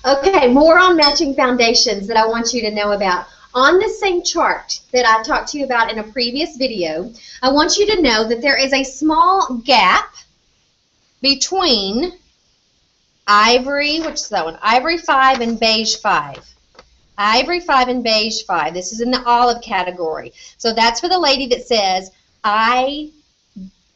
Okay, more on matching foundations that I want you to know about. On the same chart that I talked to you about in a previous video, I want you to know that there is a small gap between ivory, which is that one, ivory 5 and beige 5. Ivory 5 and beige 5. This is in the olive category. So that's for the lady that says, I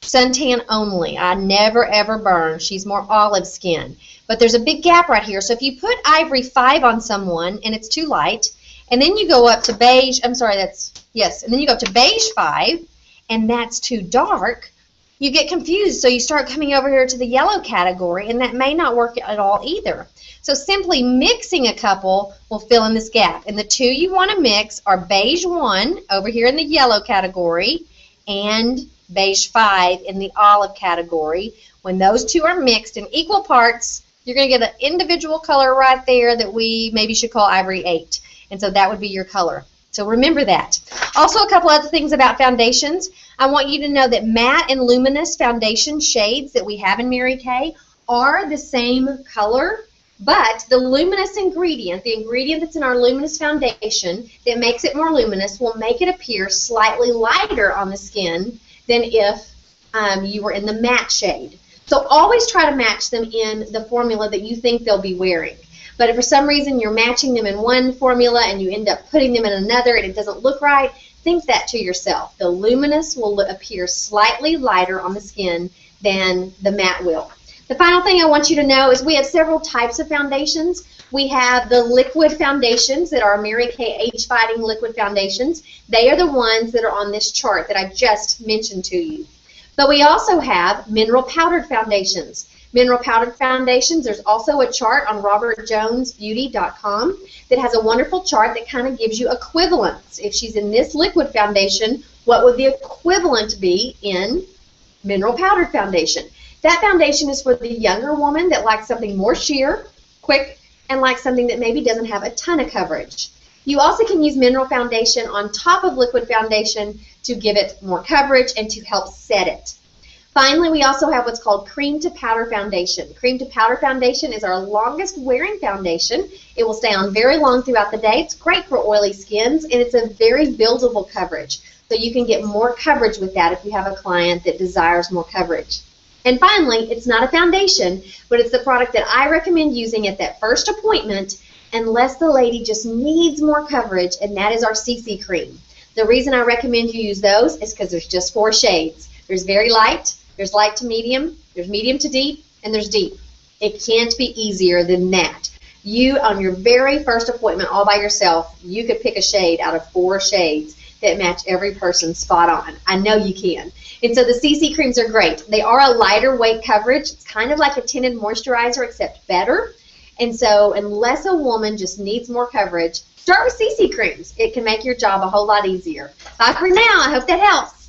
suntan only. I never ever burn. She's more olive skin. But there's a big gap right here. So if you put ivory 5 on someone and it's too light, and then you go up to beige, I'm sorry, and then you go up to beige 5 and that's too dark, you get confused. So you start coming over here to the yellow category, and that may not work at all either. So simply mixing a couple will fill in this gap. And the two you want to mix are beige 1 over here in the yellow category and beige 5 in the olive category. When those two are mixed in equal parts, you're going to get an individual color right there that we maybe should call ivory 8. And so that would be your color. So remember that. Also, a couple other things about foundations. I want you to know that matte and luminous foundation shades that we have in Mary Kay are the same color, but the luminous ingredient, the ingredient that's in our luminous foundation that makes it more luminous, will make it appear slightly lighter on the skin than if you were in the matte shade. So always try to match them in the formula that you think they'll be wearing. But if for some reason you're matching them in one formula and you end up putting them in another and it doesn't look right, think that to yourself. The luminous will appear slightly lighter on the skin than the matte will. The final thing I want you to know is we have several types of foundations. We have the liquid foundations that are Mary Kay Age Fighting liquid foundations. They are the ones that are on this chart that I just mentioned to you. But we also have mineral powdered foundations. Mineral powdered foundations, there's also a chart on robertjonesbeauty.com that has a wonderful chart that kind of gives you equivalents. If she's in this liquid foundation, what would the equivalent be in mineral powdered foundation? That foundation is for the younger woman that likes something more sheer, quick, and likes something that maybe doesn't have a ton of coverage. You also can use mineral foundation on top of liquid foundation to give it more coverage and to help set it. Finally, we also have what's called cream to powder foundation. Cream to powder foundation is our longest wearing foundation. It will stay on very long throughout the day. It's great for oily skins, and it's a very buildable coverage. So you can get more coverage with that if you have a client that desires more coverage. And finally, it's not a foundation, but it's the product that I recommend using at that first appointment unless the lady just needs more coverage, and that is our CC cream. The reason I recommend you use those is because there's just 4 shades. There's very light, there's light to medium, there's medium to deep, and there's deep. It can't be easier than that. You, on your very first appointment all by yourself, you could pick a shade out of 4 shades that match every person spot on. I know you can. And so the CC creams are great. They are a lighter weight coverage. It's kind of like a tinted moisturizer except better. And so unless a woman just needs more coverage, start with CC creams. It can make your job a whole lot easier. Bye for now. I hope that helps.